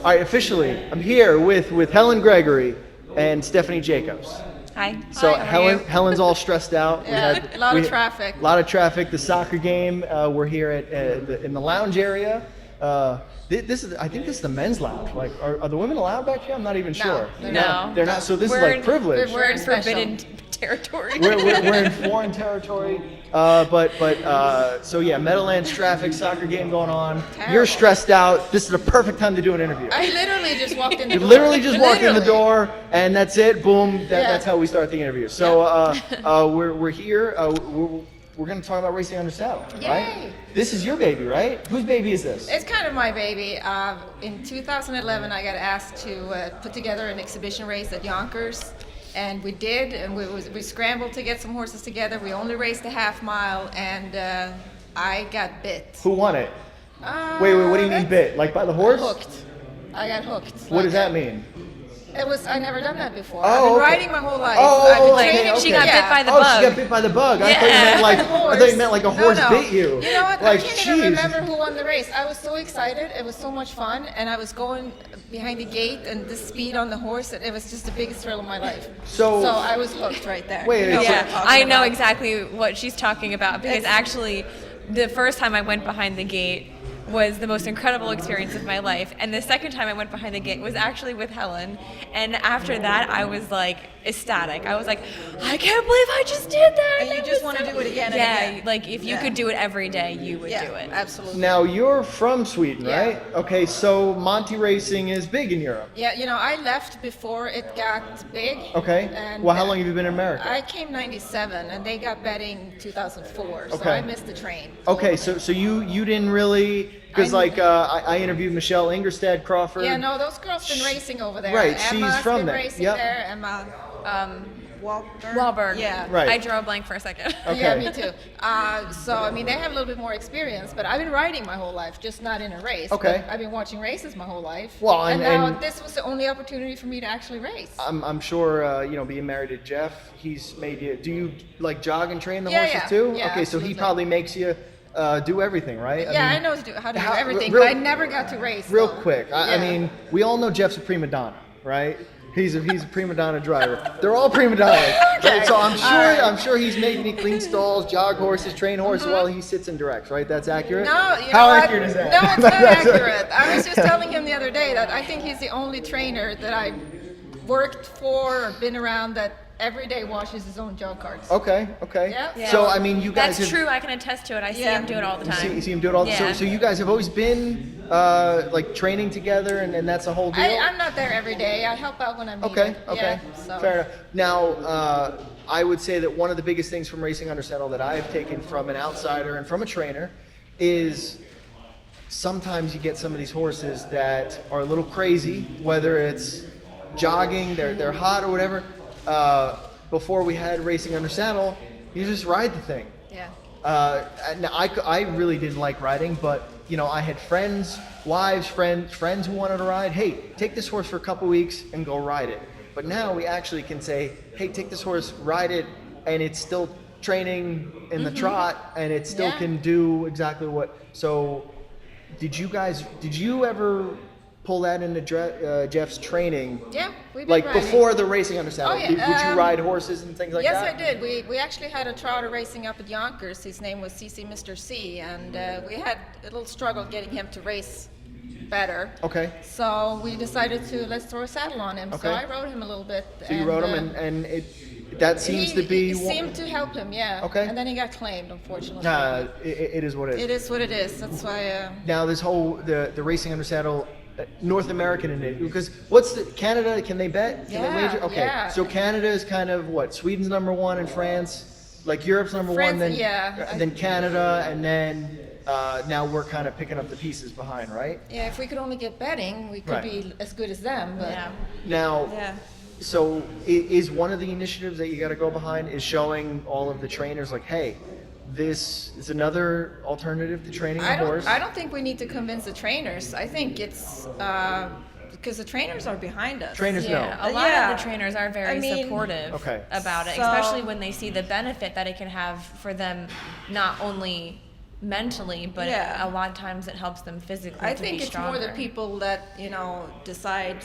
All right, officially, I'm here with Helene Gregory and Stephanie Jacobs. Hi. So Hi, how are you? Helen's all stressed out. Yeah, a lot of traffic. A lot of traffic. The soccer game. We're here in the lounge area. I think this is the men's lounge. Like, are the women allowed back here? I'm not even sure. No. They're not. So this is We're like privilege. We're in forbidden territory. We're in foreign territory. So yeah, Meadowlands traffic, soccer game going on. Terrible. You're stressed out. This is the perfect time to do an interview. I literally just walked in the You door. literally just walk in the Literally. door, and that's it. Boom. Yeah. That's how we start the interview. So we're here. We're going to talk about racing under saddle, right? Yay. This is your baby, right? Whose baby is this? It's kind of my baby. In 2011, I got asked to put together an exhibition race at Yonkers, and we did. And we scrambled to get some horses together. We only raced a half mile, and I got bit. Who won it? Wait. What do you mean bit? Like by the horse? Hooked. I got hooked. What does that mean? I never done that before. Oh, I've been okay. riding my whole life. Oh, I've been okay, training. okay. She got bit by the Oh, bug. she got bit by the bug. I Yeah. thought you meant like a horse No. bit you. You know what? Like, I can't jeez. even remember who won the race. I was so excited. It was so much fun, and I was going behind the gate, and the speed on the horse. It was just the biggest thrill of my life. So I was hooked right there. Wait, You know so- what I'm Yeah, talking I know about. exactly what she's talking about because actually, the first time I went behind the gate was the most incredible experience of my life, and the second time I went behind the gate was actually with Helen. And after that, I was like ecstatic. I was like, I can't believe I just did that. And you That just was want to so-" do it again and Yeah, again. like if you could do it every day, you would do it. Absolutely. now you're from Sweden, Yeah. right? Okay, so Monty racing is big in Europe. Yeah, I left before it got big. Okay. And Well, how long have you been in America? I came '97, and they got betting 2004, so Okay. I missed the train. Okay, so you didn't really, because I interviewed Michelle Ingerstad Crawford. Yeah, no, those girls been racing over there. Right, Emma's she's from been there. racing Yep. there. Emma Wahlberg. Yeah. Right. I drew a blank for a second. Okay. Yeah, me too. They have a little bit more experience, but I've been riding my whole life, just not in a race. Okay. But I've been watching races my whole life. Well, and now and- this was the only opportunity for me to actually race. I'm sure, being married to Jeff, he's made you, do you like jog and train the Yeah, horses yeah. too? Yeah, Okay, so he absolutely. probably makes you do everything, right? Yeah, I mean, know how to do everything, real- but I never got to race. Real though. quick, I Yeah. mean, we all know Jeff's a prima donna, right? He's a prima donna driver. They're all prima donnas. Okay. So All right. I'm sure he's making you clean stalls, jog horses, train horses while he sits and directs, right? That's accurate? No, you How know what? accurate is that? No, it's not accurate. I was just telling him the other day that I think he's the only trainer that I worked for or been around that every day washes his own jog carts. Okay. Yeah. Yeah. So I mean, you guys That's have, true. I can attest to it. I see Yeah. him do it all the time. You see him do it all. Yeah. So you guys have always been like training together, and that's a whole deal. I'm not there every day. I help out when I'm needed. Okay. Yeah, so. Fair enough. Now, I would say that one of the biggest things from racing under saddle that I have taken from an outsider and from a trainer is sometimes you get some of these horses that are a little crazy, whether it's jogging, they're hot or whatever. Before we had racing under saddle, you just ride the thing. Yeah. Now I really didn't like riding, but I had friends, wives, friends who wanted to ride. Hey, take this horse for a couple weeks and go ride it. But now we actually can say, hey, take this horse, ride it, and it's still training in the trot, and it still Yeah. can do exactly what. So, did you ever pull that into Jeff's training? Yeah, we've been Like riding. before the racing under saddle, Oh, yeah, would you ride horses and things like Yes, that? I did. We actually had a trotter racing up at Yonkers. His name was CC Mr. C, and we had a little struggle getting him to race better. Okay. So we decided let's throw a saddle on him. Okay. So I rode him a little bit. So you rode him, and that seems to be. It seemed to help him, yeah. Okay. And then he got claimed, unfortunately. It is what it is. It is what it is. That's why. Now this whole the racing under saddle, North American in it, because what's Canada? Can they bet? Can they Yeah, wager? Okay. yeah. So Canada is kind of what? Sweden's number one, and France, like Europe's number one, France, then yeah. then Canada, and then now we're kind of picking up the pieces behind, right? Yeah, if we could only get betting, we could Right. be as good as them. But Yeah. Now. Yeah. So is one of the initiatives that you got to go behind is showing all of the trainers like, hey, this is another alternative to training a horse. I don't think we need to convince the trainers. I think it's because the trainers are behind us. Trainers Yeah, know. a lot Yeah. of the trainers are very I mean- supportive Okay. about it, So- especially when they see the benefit that it can have for them, not only mentally, but Yeah. a lot of times it helps them physically I to think be it's stronger. more the people that, decide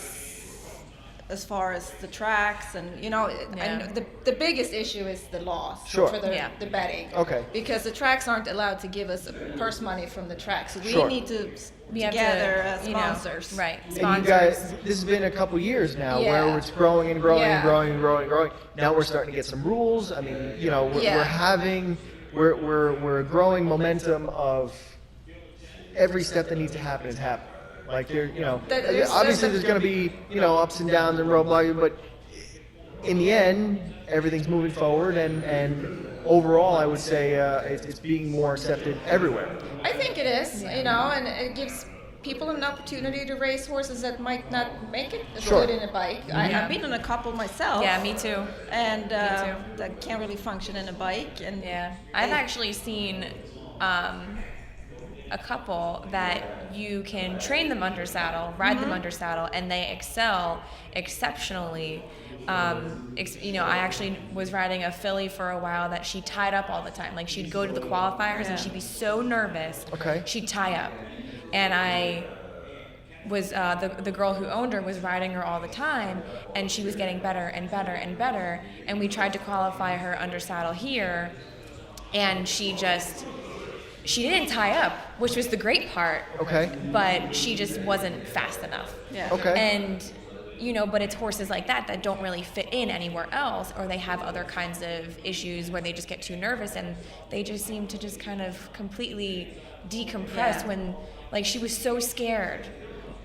as far as the tracks and, and the biggest issue is the loss Sure. for the betting. Okay. Because the tracks aren't allowed to give us purse money from the tracks. So we Sure. need to We have gather to, sponsors. right? And Sponsors. you guys, this has been a couple years now Yeah. where it's growing and growing and Yeah. growing and growing and growing. Now we're starting to get some rules. I mean, we're a growing momentum of every step that needs to happen is happening. Like obviously there's going to be ups and downs and roadblocks, but in the end everything's moving forward, and overall I would say it's being more accepted everywhere. I think it is, and it gives people an opportunity to race horses that might not make it as Sure. good in a bike. I've been on a couple myself. Yeah, me too. And too. that can't really function in a bike. And Yeah, I've actually seen a couple that you can train them under saddle, ride them under saddle, and they excel exceptionally. I actually was riding a filly for a while that she tied up all the time. Like she'd go to the qualifiers and she'd be so nervous. Okay. She'd tie up, and I was the girl who owned her was riding her all the time, and she was getting better and better and better. And we tried to qualify her under saddle here, and she didn't tie up, which was the great part. Okay. But she just wasn't fast enough. Yeah. Okay. And but it's horses like that don't really fit in anywhere else, or they have other kinds of issues where they just get too nervous and they just seem to just kind of completely decompress when, like, she was so scared.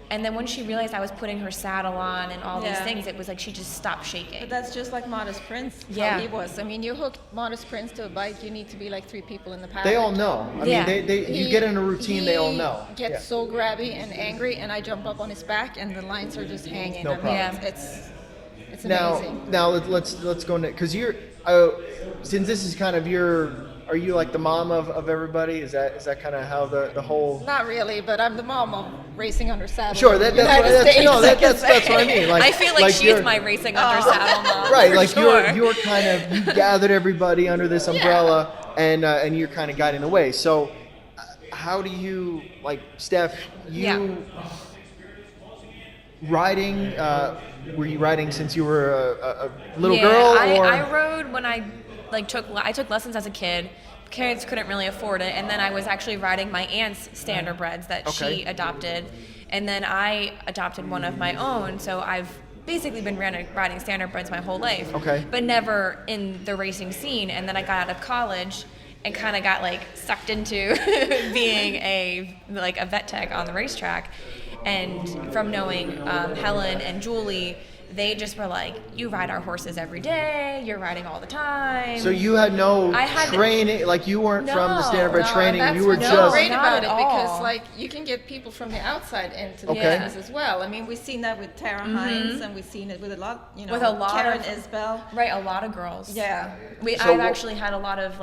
And then when she realized I was putting her saddle on and all these things, it was like she just stopped shaking. But that's just like Modest Prince. Yeah. How he was. I mean, you hook Modest Prince to a bike, you need to be like 3 people in the paddock. They all know. I Yeah. mean, you get in a routine, they all know. He gets so grabby and angry, and I jump up on his back, and the lines are just hanging. No problem. Yeah. It's amazing. Now let's go into, because you're since this is kind of are you like the mom of everybody? Is that kind of how the whole? Not really, but I'm the mom of racing under saddle. Sure, that's what I mean. Like, I feel like she's you're- my racing under saddle mom. Right, for like sure. you're kind of, you gathered everybody under this umbrella, and you're kind of guiding the way. So how do you, like, Steph, riding, were you riding since you were a little girl? Or? I rode when I took lessons as a kid. Parents couldn't really afford it, and then I was actually riding my aunt's standardbreds that she adopted, and then I adopted one of my own. So I've basically been riding standardbreds my whole life, but never in the racing scene. And then I got out of college and kind of got sucked into being a vet tech on the racetrack. And from knowing Helen and Julie, they just were like, you ride our horses every day, you're riding all the time. So you had no training, like you weren't from the standardbred training, you were what's just... great about Not it, at because all. you can get people from the outside into the Okay. business as well. I mean, we've seen that with Tara Hines, and we've seen it with a lot, With a lot Karen of- Isbell. Right, a lot of girls. Yeah. I've actually had a lot of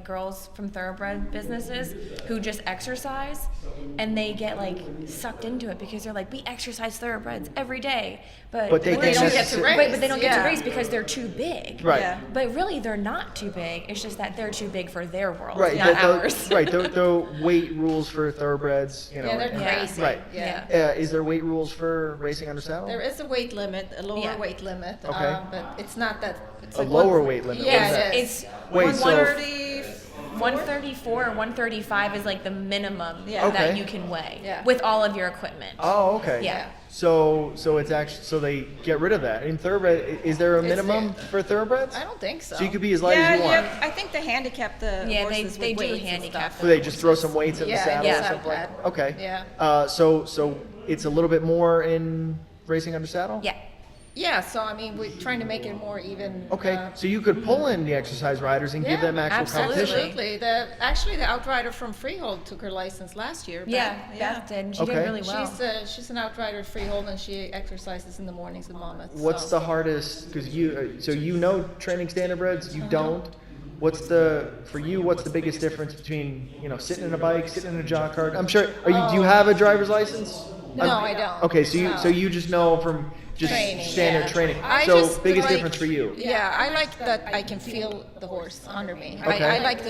girls from thoroughbred businesses who just exercise, and they get sucked into it because they're like, we exercise thoroughbreds every day, but they don't get to race. Right, but they don't get to Yeah. race because they're too big. Right. Yeah. But really, they're not too big. It's just that they're too big for their world, Right, not ours. right. The weight rules for thoroughbreds, Yeah, they're Yeah. crazy. Right. Yeah. Is there weight rules for racing under saddle? There is a weight limit, a lower weight limit, Okay. but it's not that. It's A lower weight limit. Yeah, What is that? it is. It's Wait, so 134 or 135 is the minimum Yeah. Okay. that you can weigh Yeah. with all of your equipment. Oh, okay. Yeah. So it's actually, so they get rid of that. In thoroughbred, is there a minimum for thoroughbreds? I don't think so. So you could be as light as you want. I think they handicap the Yeah, horses they with do weights and handicap stuff. So they just throw some weights in the Yeah, saddle yeah. or something like that? Okay. Yeah. So it's a little bit more in racing under saddle? Yeah. Yeah, so I mean, we're trying to make it more even. Okay, so you could pull in the exercise riders and give them actual absolutely. competition. Absolutely. Actually, the outrider from Freehold took her license last year. Yeah, Beth. Beth did. And she Okay. did really well. She's an outrider at Freehold, and she exercises in the mornings at Monmouth. What's so. the hardest, because you know training standardbreds, Uh-huh. you don't. What's the biggest difference between, sitting in a bike, sitting in a jock cart? I'm sure, do you have a driver's license? No, I don't. Okay, so No. you just know from just Training, standard yeah. training. I So just biggest like- difference for you. Yeah, I like that I can feel the horse under me. Okay. I like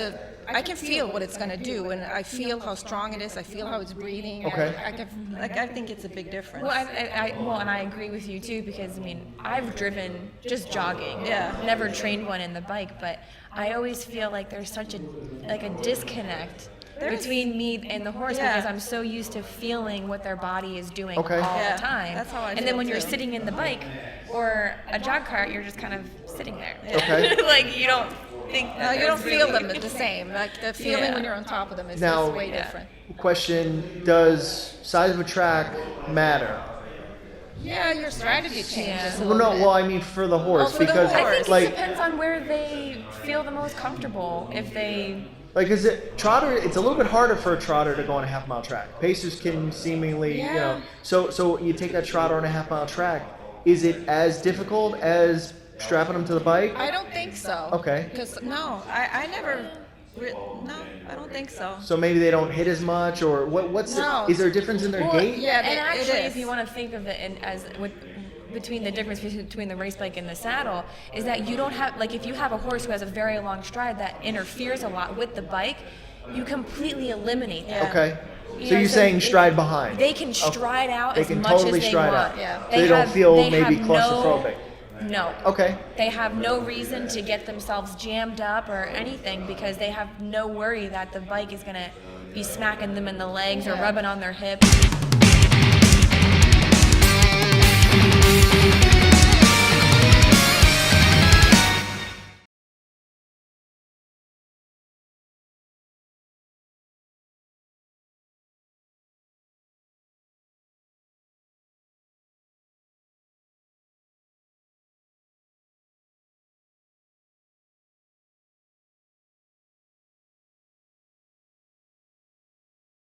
I can feel what it's going to do, and I feel how strong it is. I feel how it's breathing. Okay. I think it's a big difference. Well, and I agree with you too, because I mean, I've driven just jogging. Yeah. Never trained one in the bike, but I always feel like there's such a disconnect between me and the horse, Yeah. because I'm so used to feeling what their body is doing Okay. all Yeah, the time. that's how I And feel then when you're too. sitting in the bike or a jog cart, you're just kind of sitting there. Okay. Like you don't think. No, that you don't there's feel really- them the same. Like the feeling Yeah. when you're on top of them is Now- just way Yeah. different. Question: does size of a track matter? Yeah, your strategy changes. Yeah. A Well, little no. bit. Well, I mean for the horse, for the because horse. I think like it depends on where they feel the most comfortable. If they Like, is it trotter? It's a little bit harder for a trotter to go on a half-mile track. Pacers can seemingly, you know. So you take that trotter on a half-mile track. Is it as difficult as strapping them to the bike? I don't think so. Okay. Because no, I never. No, I don't think so. So maybe they don't hit as much, or what's No. is there a difference in their Well, gait? yeah, and it actually, is. if you want to think of it between the difference between the race bike and the saddle, is that you don't have, like, if you have a horse who has a very long stride that interferes a lot with the bike, you completely eliminate that. Okay. You So know, you're so saying it- stride behind? They can Okay. stride out They as can much totally as they stride want. out. Yeah. So they don't feel maybe claustrophobic. No. Okay. They have no reason to get themselves jammed up or anything, because they have no worry that the bike is going to be smacking them in the legs or Yeah. rubbing on their hips.